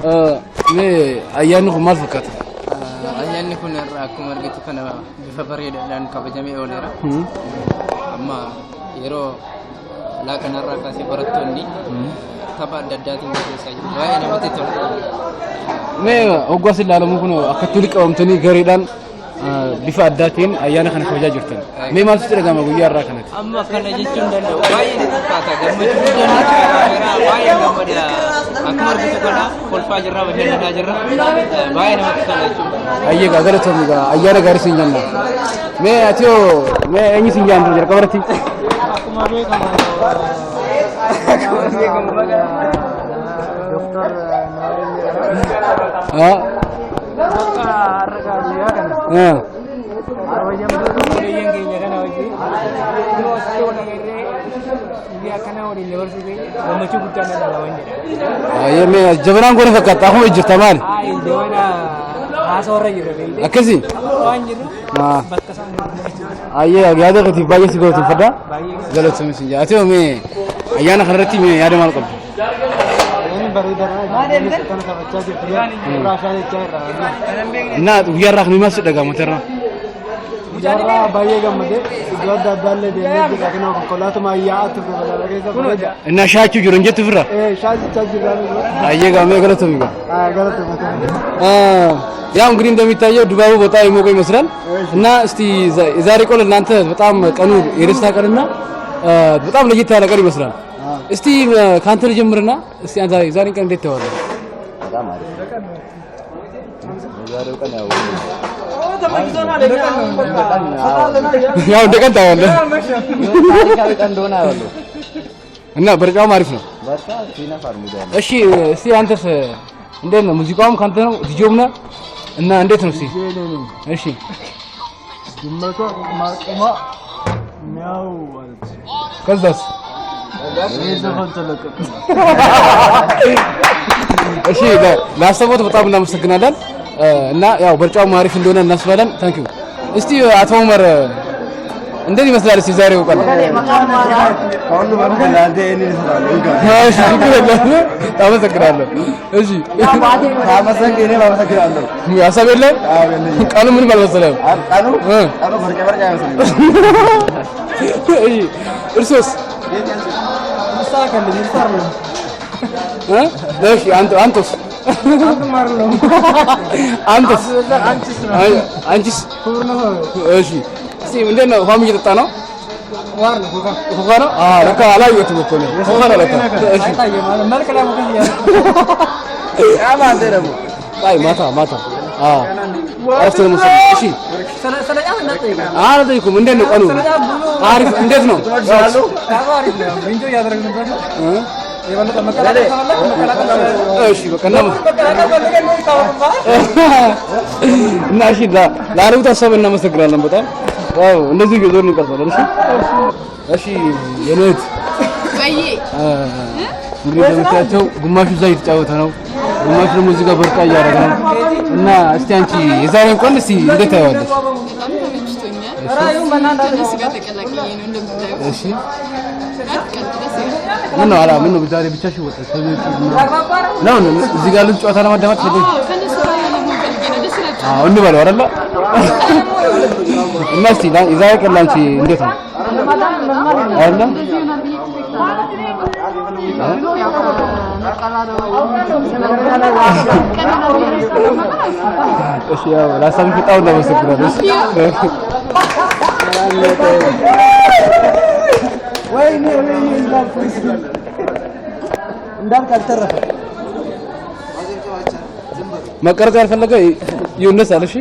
أيانكم ما فكرت أيانكم راكم أرجعت كنا بفبراير لأن كبجميع أوليرا أما يرو لا كنا راكاسي برتوني تبع داداتي مسوساي وين بتتول ما أقوس اللي على ممكن أكتولك أو متني غريدان بفا داتين أيانا خنا خوجا جرتن ما ما تشتري جامع ويا راكنا أما كنا جيتون دلنا وين تبعتا جامع جيتون وين جامع dia أكمل بتكنا كل فاجر راه بهنا فاجر وين ما تكنا أيه كذا تسمى أيانا غاري سينجانا ما أتيو ما أني سينجانا جرا كبرتي دكتور ये मैं जबरान को नहीं फकता हूँ इज्जत तमाम अकेसी हाँ आये आगे तो थी बाइक से कोई फटा गलत समझ नहीं जाते हो मैं अयाना खरती में यार माल कर ना यार रखने में सुध लगा मतलब جرا بايع جمده جود دال دي لكنه كلات ما يات إن شاكي جرنجة تفرّا شاكي تجربة أيه كامل غلط هويगा غلط يا مقرين دمي تايو دبابو بتاعي مو كوي مثلاً ना استي إذا ريكول نانته بتاعم كانوا يرستا كرنا بتاعم لقيت هذا كري مثلاً استي كانتر جمرنا استي أنت إذا ريكان ديت هذا بتاعم يا udah kan tahu anda. kan dona walu. Enggak berjauh marifno. Berka Cina farmuda. Ashi si antes ande na muziqam kantano dijomna እና እንዴት ነው እስቲ እሺ ድመቷ ማቀማ ሚያው ማለት ከዛስ ዘፈን ተለቀቀ እሺ ለአሰቦት በጣም እናመሰግናለን እና ያው በርጫው ማሪፍ እንደሆነ እናስባለን ታንኪዩ እስቲ አቶ ዑመር እንደዚህ ይመስላል እስቲ ዛሬው ቀን አሁን ማለት ለአንተ እኔ ይሰራል እሺ ታመሰግናለሁ እሺ ታመሰግናለሁ ያሳብ የለም ቀኑ ምን ባልመሰለም ቀኑ በርጫ ያመሰግናለሁ እሺ እርሶስ ምሳከልኝ ይፈር ነው እሺ አንተስ አንቺስ እሺ እስቲ ምንድን ነው ፋም እየጠጣ ነው ዋር ነው ኮካ ነው ለካ አላየሁትም እኮ ነው ኮካ ነው ለካ እሺ መልክ ላይ ሞከኝ ያማ እንደረሙ አይ ማታ አረፍተ ነው እሺ ሰላም እንደጠይቃ ጠይቁም እንዴት ነው ቀኑ አሪፍ እንዴት ነው አሪፍ ነው እንጆ ያደረግንበት የበለጠ መከላከል እሺ በቃ ነው እና እሺ ላለው ታሰብ እናመሰግናለን በጣም ዋው እንደዚህ ይዞን ይቀርባል እሺ የኔት ወይ እንግዲህ እንደምታቸው ግማሹ እዛ እየተጫወተ ነው ግማሹ ደግሞ እዚህ ጋር በርቃ እያደረገ ነው እና እስቲ አንቺ የዛሬን ቆን እስቲ እንዴት ታያለሽ እሺ ምን ነው አላ ምን ነው ዛሬ ብቻሽ ወጣሽ ነው እዚህ ጋር ልጅ ጨዋታ ለማዳመጥ ፈልገሽ እንበለው አይደለ እና እስቲ የዛሬ ቀን ላንቺ እንዴት ነው አይደለ እሺ ያው ላሳም ፍጣው ነው መሰግናለሁ ወይኔ እንዳልክ አልተረፈ መቀረጽ ያልፈለገ ይነሳል እሺ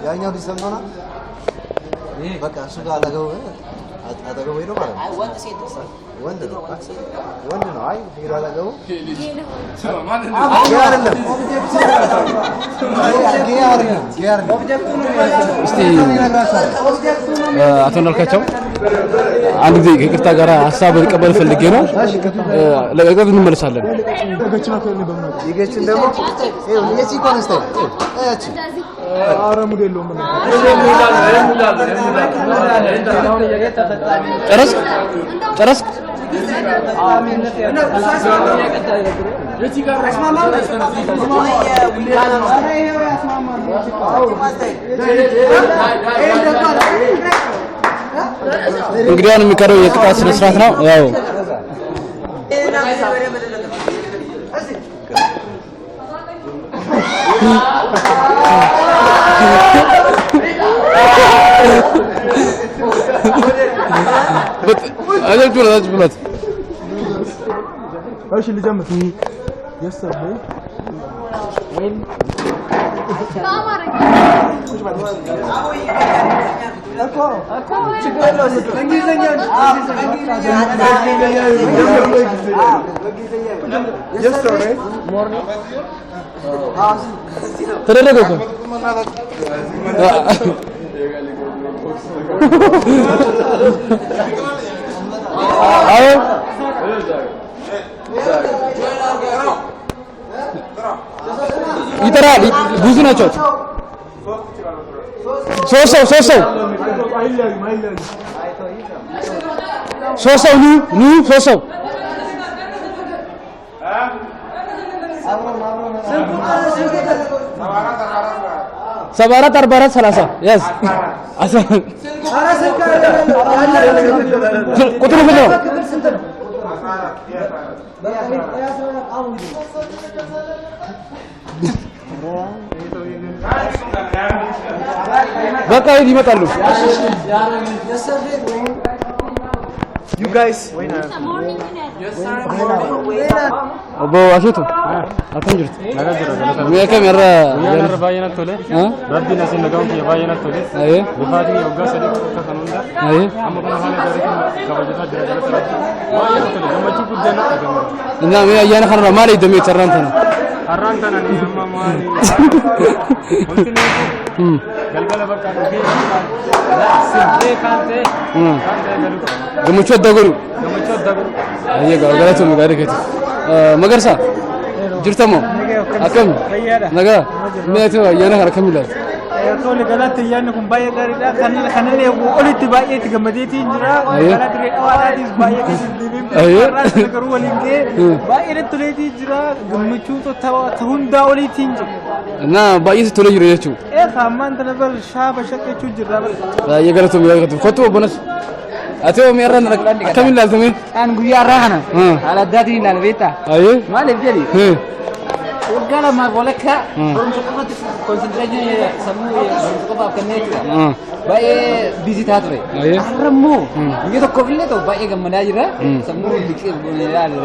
ያኛው ዲሰምቶና በቃ እሱ ጋር አለገው አጠገቡ ሄዶ ማለት ነው ወንድ ሴት ወንድ ነው አይ ሄዶ አለገው እስቲ አቶ እንዳልካቸው አንድ ጊዜ ከቅርታ ጋር ሐሳብ ልቀበል ፈልጌ ነው። ለቀቀት እንመለሳለን። ይገችን ደግሞ የዚህ ኮንስታይል እቺ አረሙዴሎ ምን ጨረስክ? እንግዲህ አሁን የሚቀረው የቅጣት ስነ ስርዓት ነው። ያው አጀብኩለት እሺ ልጀምር የሰበይ ወይም ተደረገ እኮ አዎ ይጠራል። ብዙ ናቸው። ሶስት ሰው ኑ ሶስት ሰው ሰባ አራት 44 30 ያዝ ቁጥሩ ምን ነው? በቃ ይመጣሉ። you guys ابو اشوتو አተንጅርት ወያ ካሜራ ያነር ባየና ቶለ ረቢና ሰነጋውን የባየና ቶለ አይ በፋዲ ወጋሰ ተከኑንዳ አይ አመኮና ሆነ ዳሪክ ከበጀታ ደረጃ ተራጭ ባየና ቶለ ገመቹ ጉደና ተገመረ እና ምን ያያና ኸራ ማለት ደም የተራንተ ነው አራንተና ነው ማማሪ ገልገለ በቃ ነው ሲዜ ካንተ ገመቹ ደገሩ አየ ጋጋቱ መጋሪከት መገርሳ jirtamo akam naga meeto yana har kamilal to le galat yan kun baye garida kan le oliti baye tigamadeti jira galat re awala dis baye kisdibim ras garu walinge baye le tuleti jira gumchu to tahunda oliti na baye tole jiro yechu khamman tanabar shaba shaqechu jira aye galatu milagatu foto bonus ateo meran kamilal tumi an guya rahana ala dadi na beta aye male bjeli وقال ما بقولك فرنسا كونسنتريشن سموه فرنسا كنيكا باي فيزيتات ري حرمو يجي كوبلي تو باي كمناجرا سموه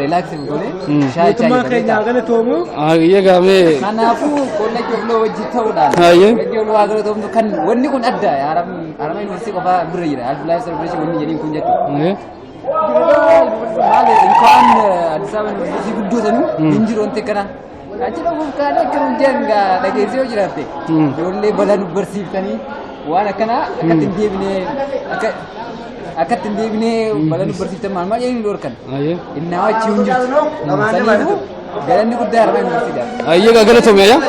ريلاكس بقوله شاي شاي ما كاين غلط تومو يجا مي انا فو كله جبلو وجي تودا جبلو اغلط تومو كان وني كون ادا يا عرب يونيفرسيتي كفا بريرا الفلاي سيلبريشن وني يلين كون جتو مالي انكان اديس ابا يونيفرسيتي غدوتنو انجيرو انت كنا Achira bulkaale kan jenga dhageessoo jiraate ijoollee balan barsiiftanii waan akkana akkatti hin deebinee balan barsiiftan maal jedhanii dhorkan innaa achi hin jirtu saniifu galanni guddaa harma hin barsiidha. Ayyee galatoomi ayyaa.